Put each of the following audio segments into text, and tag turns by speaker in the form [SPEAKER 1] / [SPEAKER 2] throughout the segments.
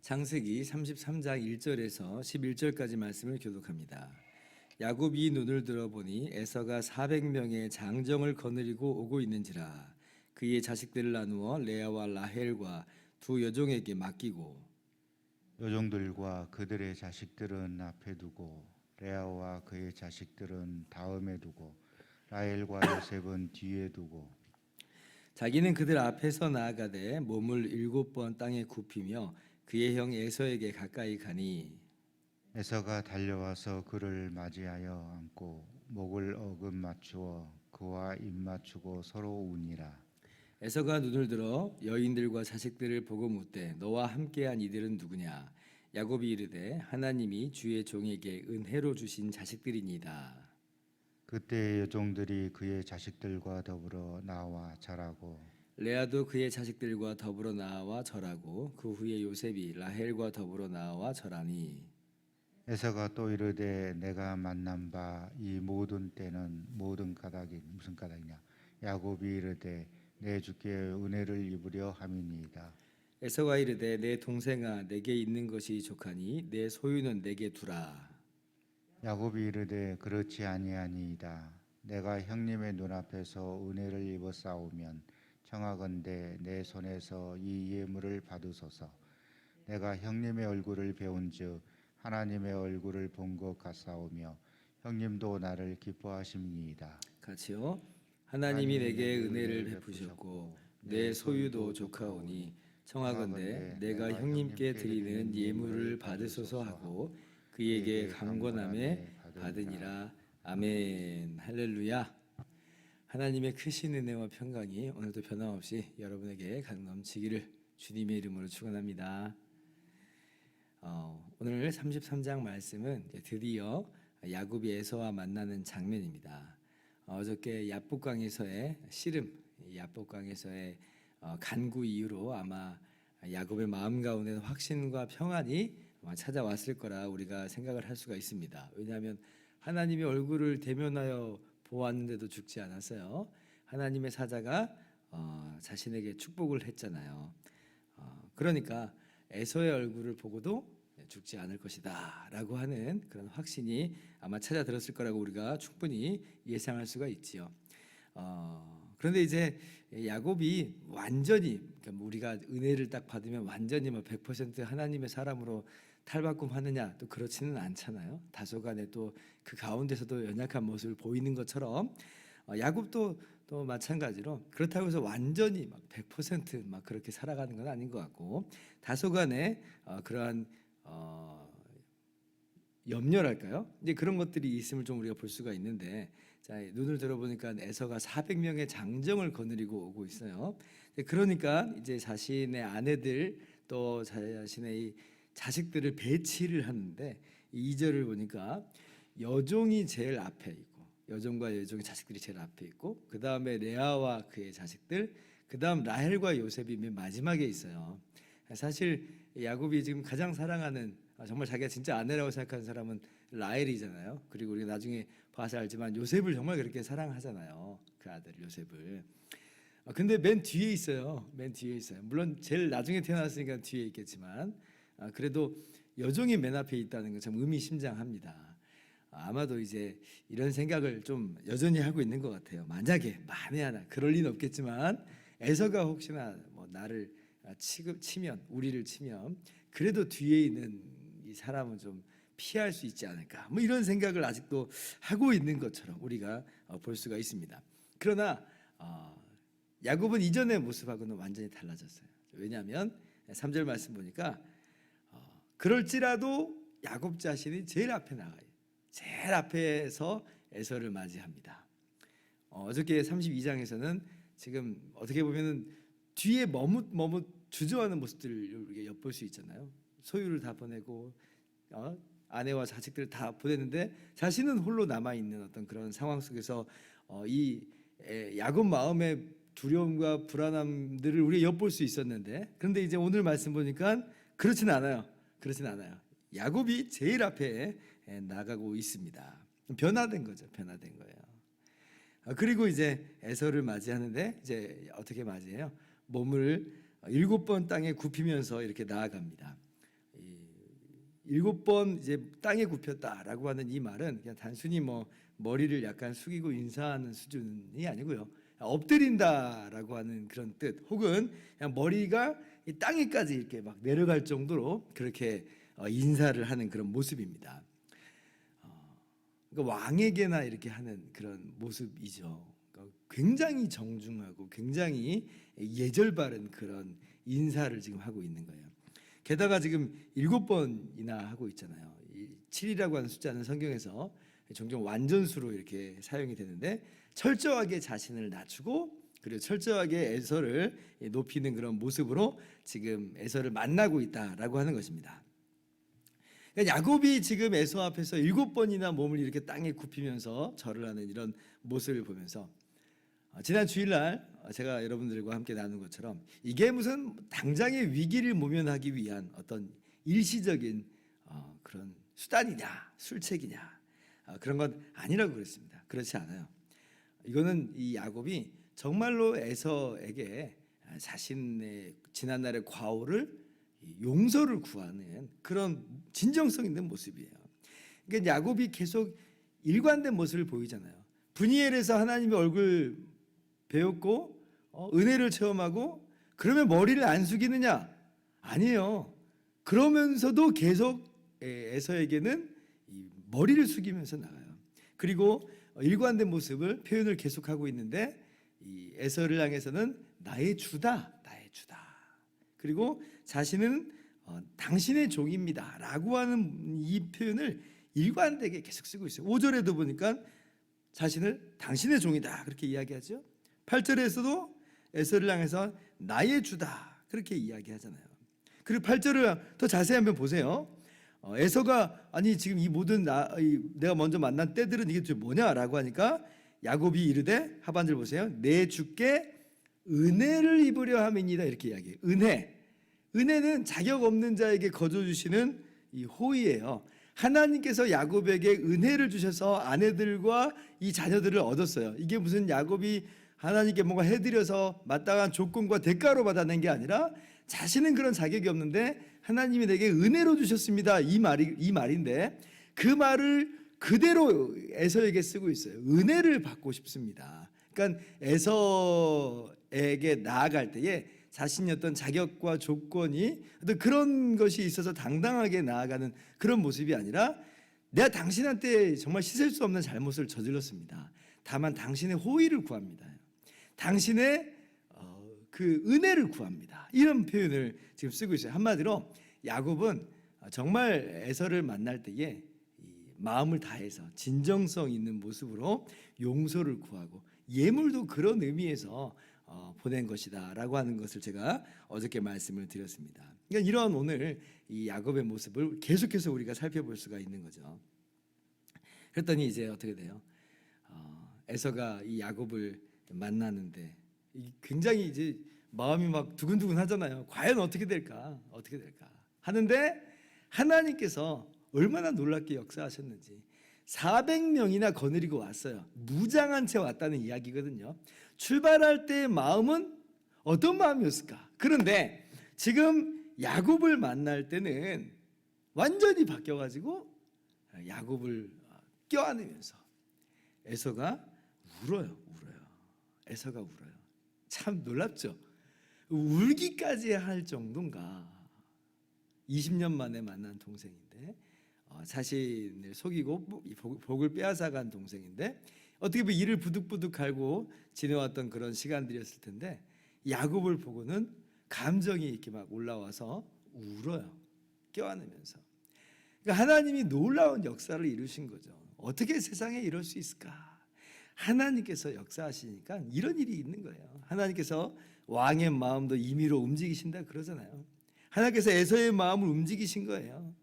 [SPEAKER 1] 창세기 33장 1절에서 11절까지 말씀을 교독합니다. 야곱이 눈을 들어보니 에서가 400명의 장정을 거느리고 오고 있는지라. 그의 자식들을 나누어 레아와 라헬과 두 여종에게 맡기고
[SPEAKER 2] 여종들과 그들의 자식들은 앞에 두고 레아와 그의 자식들은 다음에 두고 라헬과 요셉은 뒤에 두고
[SPEAKER 1] 자기는 그들 앞에서 나아가되 몸을 7번 땅에 굽히며 그의 형 에서에게 가까이 가니
[SPEAKER 2] 에서가 달려와서 그를 맞이하여 안고 목을 어금 맞추어 그와 입 맞추고 서로 우니라.
[SPEAKER 1] 에서가 눈을 들어 여인들과 자식들을 보고 묻되 너와 함께한 이들은 누구냐? 야곱이 이르되 하나님이 주의 종에게 은혜로 주신 자식들이니이다.
[SPEAKER 2] 그때 여종들이 그의 자식들과 더불어 나와 자라고
[SPEAKER 1] 레아도 그의 자식들과 더불어 나와 절하고 그 후에 요셉이 라헬과 더불어 나와 절하니
[SPEAKER 2] 에서가 또 이르되 내가 만난 바 이 모든 때는 모든 까닭이 무슨 까닭이냐. 야곱이 이르되 내 주께 은혜를 입으려 함이니이다.
[SPEAKER 1] 에서가 이르되 내 동생아 내게 있는 것이 족하니 내 소유는 내게 두라.
[SPEAKER 2] 야곱이 이르되 그렇지 아니하니이다. 내가 형님의 눈앞에서 은혜를 입어 싸우면 청하건대 내 손에서 이 예물을 받으소서. 내가 형님의 얼굴을 배운즉 하나님의 얼굴을 본 것 같사오며 형님도 나를 기뻐하심니이다.
[SPEAKER 1] 같이요. 하나님이 내게 은혜를 베푸셨고 내 소유도 족하오니 청하건대 내가 형님께 드리는 예물을 받으소서 하고 그에게 강권함에 받으니라. 아멘. 할렐루야. 하나님의 크신 은혜와 평강이 오늘도 변함없이 여러분에게 강 넘치기를 주님의 이름으로 축원합니다. 오늘 33장 말씀은 드디어 야곱이 에서와 만나는 장면입니다. 어저께 야복강에서의 씨름, 야복강에서의 간구 이후로 아마 야곱의 마음 가운데 확신과 평안이 찾아왔을 거라 우리가 생각을 할 수가 있습니다. 왜냐하면 하나님의 얼굴을 대면하여 보았는데도 죽지 않았어요. 하나님의 사자가 자신에게 축복을 했잖아요. 그러니까 에서의 얼굴을 보고도 죽지 않을 것이다 라고 하는 그런 확신이 아마 찾아들었을 거라고 우리가 충분히 예상할 수가 있지요. 그런데 이제 야곱이 완전히 그러니까 우리가 은혜를 딱 받으면 완전히 100% 하나님의 사람으로 탈바꿈하느냐 또 그렇지는 않잖아요. 다소간에 또 그 가운데서도 연약한 모습을 보이는 것처럼 야곱도 또 마찬가지로 그렇다고 해서 완전히 100% 그렇게 살아가는 건 아닌 것 같고 다소간에 그러한 염려랄까요? 이제 그런 것들이 있음을 좀 우리가 볼 수가 있는데 자, 눈을 들어보니까 에서가 400명의 장정을 거느리고 오고 있어요. 그러니까 이제 자신의 아내들 또 자신의 자식들을 배치를 하는데 2절을 보니까 여종이 제일 앞에 있고 여종과 여종의 자식들이 제일 앞에 있고 그 다음에 레아와 그의 자식들 그 다음 라헬과 요셉이 맨 마지막에 있어요. 사실 야곱이 지금 가장 사랑하는 정말 자기가 진짜 아내라고 생각하는 사람은 라헬이잖아요. 그리고 우리가 나중에 봐서 알지만 요셉을 정말 그렇게 사랑하잖아요. 그 아들 요셉을. 근데 맨 뒤에 있어요. 맨 뒤에 있어요. 물론 제일 나중에 태어났으니까 뒤에 있겠지만 그래도 여종이 맨 앞에 있다는 건 참 의미심장합니다. 아마도 이제 이런 생각을 좀 여전히 하고 있는 것 같아요. 만약에 만에 하나 그럴 리는 없겠지만 에서가 혹시나 나를 치면 우리를 치면 그래도 뒤에 있는 이 사람은 좀 피할 수 있지 않을까 이런 생각을 아직도 하고 있는 것처럼 우리가 볼 수가 있습니다. 그러나 야곱은 이전의 모습하고는 완전히 달라졌어요. 왜냐하면 3절 말씀 보니까 그럴지라도 야곱 자신이 제일 앞에 나가요. 제일 앞에서 에서를 맞이합니다. 어저께 32장에서는 지금 어떻게 보면은 뒤에 머뭇 주저하는 모습들을 우리가 엿볼 수 있잖아요. 소유를 다 보내고 아내와 자식들을 다 보냈는데 자신은 홀로 남아 있는 어떤 그런 상황 속에서 이 야곱 마음에 두려움과 불안함들을 우리가 엿볼 수 있었는데, 그런데 이제 오늘 말씀 보니까 그렇진 않아요. 그렇진 않아요. 야곱이 제일 앞에 나가고 있습니다. 변화된 거죠. 변화된 거예요. 그리고 이제 에서를 맞이하는데 이제 어떻게 맞이해요? 몸을 7번 땅에 굽히면서 이렇게 나아갑니다. 7번 이제 땅에 굽혔다라고 하는 이 말은 그냥 단순히 뭐 머리를 약간 숙이고 인사하는 수준이 아니고요. 엎드린다라고 하는 그런 뜻, 혹은 그냥 머리가 이 땅에까지 이렇게 막 내려갈 정도로 그렇게 인사를 하는 그런 모습입니다. 그러니까 왕에게나 이렇게 하는 그런 모습이죠. 그러니까 굉장히 정중하고 굉장히 예절 바른 그런 인사를 지금 하고 있는 거예요. 게다가 지금 7번이나 하고 있잖아요. 7이라고 하는 숫자는 성경에서 종종 완전수로 이렇게 사용이 되는데, 철저하게 자신을 낮추고 그리고 철저하게 에서를 높이는 그런 모습으로 지금 에서를 만나고 있다라고 하는 것입니다. 그러니까 야곱이 지금 에서 앞에서 7번이나 몸을 이렇게 땅에 굽히면서 절을 하는 이런 모습을 보면서, 지난 주일날 제가 여러분들과 함께 나눈 것처럼 이게 무슨 당장의 위기를 모면하기 위한 어떤 일시적인 그런 수단이냐, 술책이냐, 그런 건 아니라고 그랬습니다. 그렇지 않아요. 이거는 이 야곱이 정말로 에서에게 자신의 지난날의 과오를 용서를 구하는 그런 진정성 있는 모습이에요. 그러니까 야곱이 계속 일관된 모습을 보이잖아요. 브니엘에서 하나님의 얼굴 배웠고 은혜를 체험하고, 그러면 머리를 안 숙이느냐? 아니에요. 그러면서도 계속 에서에게는 이 머리를 숙이면서 나가요. 그리고 일관된 모습을 표현을 계속하고 있는데, 이 에서를 향해서는 나의 주다, 나의 주다. 그리고 자신은 당신의 종입니다라고 하는 이 표현을 일관되게 계속 쓰고 있어요. 5절에도 보니까 자신을 당신의 종이다 그렇게 이야기하죠. 8절에서도 에서를 향해서 나의 주다 그렇게 이야기하잖아요. 그리고 8절을 더 자세히 한번 보세요. 에서가 아니 지금 이 모든 내가 먼저 만난 때들은 이게 도대체 뭐냐라고 하니까 야곱이 이르되, 하반절 보세요. 내 주께 은혜를 입으려 함이니이다 이렇게 이야기해요. 은혜는 자격 없는 자에게 거저 주시는 이 호의예요. 하나님께서 야곱에게 은혜를 주셔서 아내들과 이 자녀들을 얻었어요. 이게 무슨 야곱이 하나님께 뭔가 해드려서 마땅한 조건과 대가로 받아낸 게 아니라 자신은 그런 자격이 없는데 하나님이 내게 은혜로 주셨습니다. 이 말인데 그 말을 그대로 에서에게 쓰고 있어요. 은혜를 받고 싶습니다. 그러니까 에서에게 나아갈 때에 자신의 어떤 자격과 조건이 어떤 그런 것이 있어서 당당하게 나아가는 그런 모습이 아니라, 내가 당신한테 정말 씻을 수 없는 잘못을 저질렀습니다. 다만 당신의 호의를 구합니다. 당신의 그 은혜를 구합니다. 이런 표현을 지금 쓰고 있어요. 한마디로 야곱은 정말 에서를 만날 때에 마음을 다해서 진정성 있는 모습으로 용서를 구하고, 예물도 그런 의미에서 보낸 것이다라고 하는 것을 제가 어저께 말씀을 드렸습니다. 그러니까 이런 오늘 이 야곱의 모습을 계속해서 우리가 살펴볼 수가 있는 거죠. 그랬더니 이제 어떻게 돼요? 에서가 이 야곱을 만나는데 굉장히 이제 마음이 막 두근두근 하잖아요. 과연 어떻게 될까? 어떻게 될까? 하는데 하나님께서 얼마나 놀랍게 역사하셨는지 400명이나 거느리고 왔어요. 무장한 채 왔다는 이야기거든요. 출발할 때의 마음은 어떤 마음이었을까? 그런데 지금 야곱을 만날 때는 완전히 바뀌어가지고 야곱을 껴안으면서 에서가 울어요. 에서가 울어요. 참 놀랍죠? 울기까지 할 정도인가? 20년 만에 만난 동생인데 자신을 속이고 복을 빼앗아간 동생인데, 어떻게 보면 이를 부득부득 갈고 지내왔던 그런 시간들이었을 텐데, 야곱을 보고는 감정이 이렇게 막 올라와서 울어요. 껴안으면서. 그러니까 하나님이 놀라운 역사를 이루신 거죠. 어떻게 세상에 이럴 수 있을까? 하나님께서 역사하시니까 이런 일이 있는 거예요. 하나님께서 왕의 마음도 임의로 움직이신다 그러잖아요. 하나님께서 에서의 마음을 움직이신 거예요.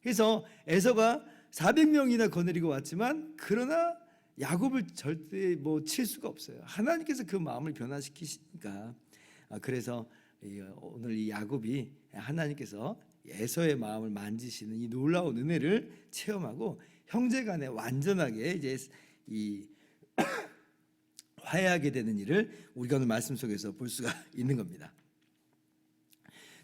[SPEAKER 1] 그래서 에서가 400명이나 거느리고 왔지만, 그러나 야곱을 절대 뭐 칠 수가 없어요. 하나님께서 그 마음을 변화시키시니까. 그래서 오늘 이 야곱이 하나님께서 에서의 마음을 만지시는 이 놀라운 은혜를 체험하고 형제간에 완전하게 이제 이 화해하게 되는 일을 우리가 오늘 말씀 속에서 볼 수가 있는 겁니다.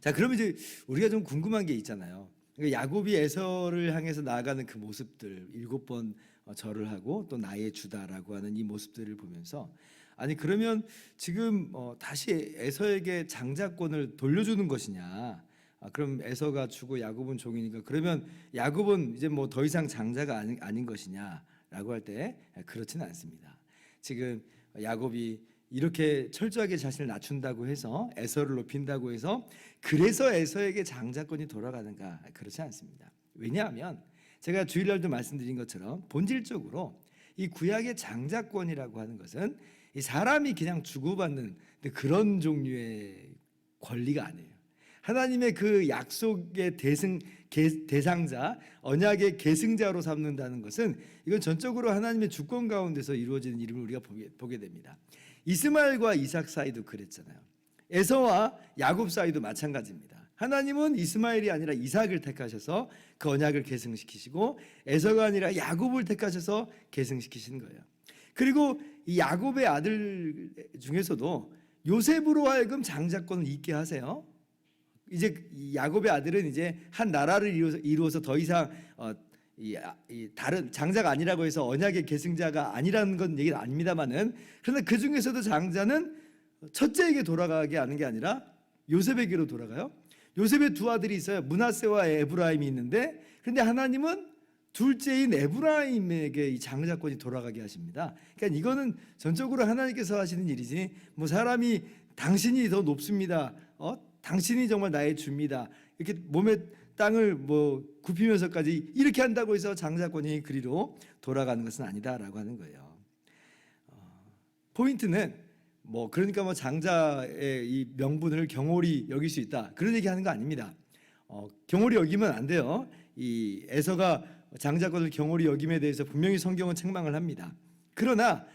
[SPEAKER 1] 자, 그러면 이제 우리가 좀 궁금한 게 있잖아요. 야곱이 에서를 향해서 나아가는 그 모습들, 7번 절을 하고 또 나의 주다라고 하는 이 모습들을 보면서, 아니 그러면 지금 다시 에서에게 장자권을 돌려주는 것이냐? 그럼 에서가 주고 야곱은 종이니까 그러면 야곱은 이제 뭐 더 이상 장자가 아닌 것이냐라고 할 때 그렇지는 않습니다. 지금 야곱이 이렇게 철저하게 자신을 낮춘다고 해서 에서를 높인다고 해서 그래서 에서에게 장자권이 돌아가는가? 그렇지 않습니다. 왜냐하면 제가 주일날도 말씀드린 것처럼 본질적으로 이 구약의 장자권이라고 하는 것은 이 사람이 그냥 주고받는 그런 종류의 권리가 아니에요. 하나님의 그 약속의 대상자, 언약의 계승자로 삼는다는 것은 이건 전적으로 하나님의 주권 가운데서 이루어지는 일을 우리가 보게 됩니다. 이스마엘과 이삭 사이도 그랬잖아요. 에서와 야곱 사이도 마찬가지입니다. 하나님은 이스마엘이 아니라 이삭을 택하셔서 그 언약을 계승시키시고 에서가 아니라 야곱을 택하셔서 계승시키신 거예요. 그리고 이 야곱의 아들 중에서도 요셉으로 하여금 장자권을 잇게 하세요. 이제 이 야곱의 아들은 이제 한 나라를 이루어서 더 이상 다른 장자가 아니라고 해서 언약의 계승자가 아니라는 건 얘기는 아닙니다만은, 그러나 그 중에서도 장자는 첫째에게 돌아가게 하는 게 아니라 요셉에게로 돌아가요. 요셉의 두 아들이 있어요. 므낫세와 에브라임이 있는데, 그런데 하나님은 둘째인 에브라임에게 이 장자권이 돌아가게 하십니다. 그러니까 이거는 전적으로 하나님께서 하시는 일이지 뭐 사람이 당신이 더 높습니다. 당신이 정말 나의 주입니다. 이렇게 몸에 땅을 뭐 굽히면서까지 이렇게 한다고 해서 장자권이 그리로 돌아가는 것은 아니다라고 하는 거예요. 포인트는 뭐 그러니까 뭐 장자의 이 명분을 경홀히 여길 수 있다 그런 얘기하는 거 아닙니다. 경홀히 여기면 안 돼요. 이 에서가 장자권을 경홀히 여김에 대해서 분명히 성경은 책망을 합니다. 그러나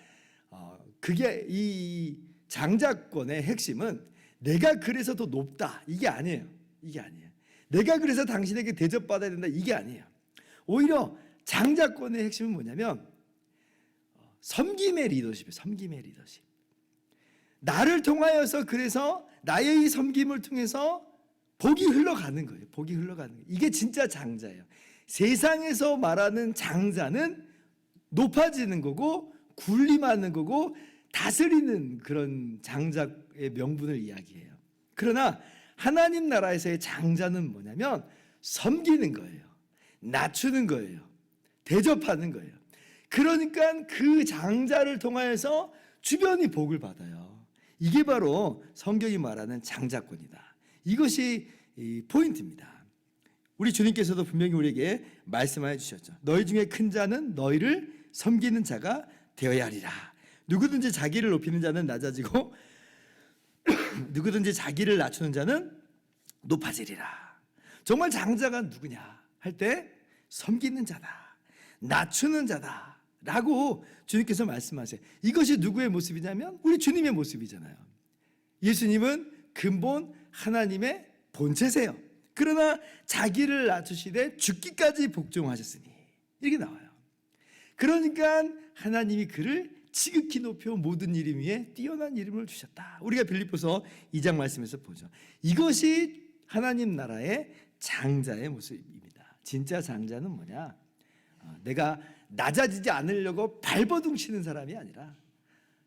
[SPEAKER 1] 그게 이 장자권의 핵심은 내가 그래서 더 높다 이게 아니에요. 이게 아니에요. 내가 그래서 당신에게 대접받아야 된다 이게 아니에요. 오히려 장자권의 핵심은 뭐냐면 섬김의 리더십이에요. 섬김의 리더십. 나를 통하여서 그래서 나의 이 섬김을 통해서 복이 흘러가는 거예요. 복이 흘러가는 거예요. 이게 진짜 장자예요. 세상에서 말하는 장자는 높아지는 거고 군림하는 거고 다스리는 그런 장자의 명분을 이야기해요. 그러나 하나님 나라에서의 장자는 뭐냐면 섬기는 거예요. 낮추는 거예요. 대접하는 거예요. 그러니까 그 장자를 통하여서 주변이 복을 받아요. 이게 바로 성경이 말하는 장자권이다. 이것이 포인트입니다. 우리 주님께서도 분명히 우리에게 말씀하여 주셨죠. 너희 중에 큰 자는 너희를 섬기는 자가 되어야 하리라. 누구든지 자기를 높이는 자는 낮아지고 누구든지 자기를 낮추는 자는 높아지리라. 정말 장자가 누구냐 할 때 섬기는 자다, 낮추는 자다 라고 주님께서 말씀하세요. 이것이 누구의 모습이냐면 우리 주님의 모습이잖아요. 예수님은 근본 하나님의 본체세요. 그러나 자기를 낮추시되 죽기까지 복종하셨으니 이렇게 나와요. 그러니까 하나님이 그를 지극히 높여 모든 이름 위에 뛰어난 이름을 주셨다. 우리가 빌립보서 2장 말씀에서 보죠. 이것이 하나님 나라의 장자의 모습입니다. 진짜 장자는 뭐냐? 내가 낮아지지 않으려고 발버둥 치는 사람이 아니라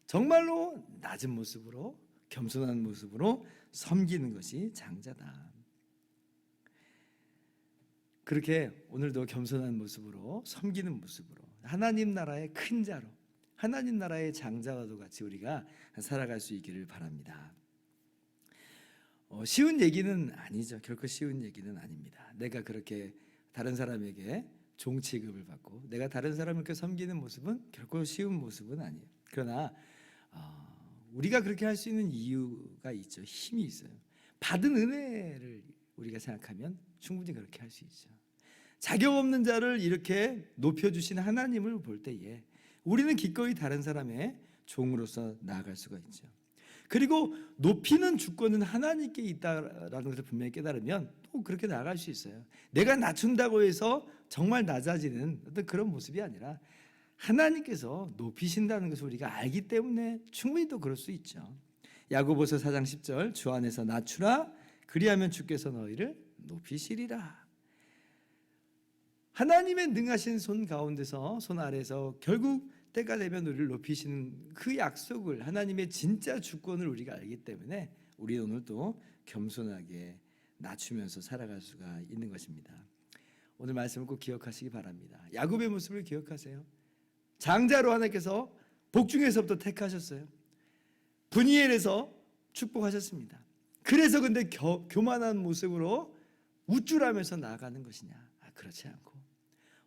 [SPEAKER 1] 정말로 낮은 모습으로 겸손한 모습으로 섬기는 것이 장자다. 그렇게 오늘도 겸손한 모습으로 섬기는 모습으로 하나님 나라의 큰 자로 하나님 나라의 장자와도 같이 우리가 살아갈 수 있기를 바랍니다. 쉬운 얘기는 아니죠. 결코 쉬운 얘기는 아닙니다. 내가 그렇게 다른 사람에게 종 취급을 받고 내가 다른 사람을 이렇게 섬기는 모습은 결코 쉬운 모습은 아니에요. 그러나 우리가 그렇게 할 수 있는 이유가 있죠. 힘이 있어요. 받은 은혜를 우리가 생각하면 충분히 그렇게 할 수 있죠. 자격 없는 자를 이렇게 높여주신 하나님을 볼 때에 우리는 기꺼이 다른 사람의 종으로서 나아갈 수가 있죠. 그리고 높이는 주권은 하나님께 있다라는 것을 분명히 깨달으면 또 그렇게 나아갈 수 있어요. 내가 낮춘다고 해서 정말 낮아지는 어떤 그런 모습이 아니라 하나님께서 높이신다는 것을 우리가 알기 때문에 충분히 또 그럴 수 있죠. 야고보서 4장 10절 주 안에서 낮추라 그리하면 주께서 너희를 높이시리라. 하나님의 능하신 손 가운데서 손 아래서 결국 때가 되면 우리를 높이시는 그 약속을 하나님의 진짜 주권을 우리가 알기 때문에 우리 오늘도 겸손하게 낮추면서 살아갈 수가 있는 것입니다. 오늘 말씀을 꼭 기억하시기 바랍니다. 야곱의 모습을 기억하세요. 장자로 하나님께서 복중에서부터 택하셨어요. 분이엘에서 축복하셨습니다. 그래서 근데 교만한 모습으로 우쭐하면서 나아가는 것이냐? 그렇지 않고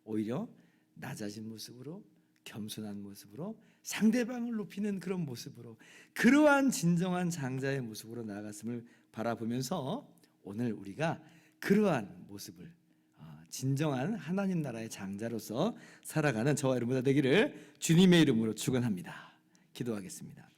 [SPEAKER 1] 오히려 낮아진 모습으로 겸손한 모습으로 상대방을 높이는 그런 모습으로 그러한 진정한 장자의 모습으로 나아갔음을 바라보면서 오늘 우리가 그러한 모습을 진정한 하나님 나라의 장자로서 살아가는 저와 여러분 다 되기를 주님의 이름으로 축원합니다. 기도하겠습니다.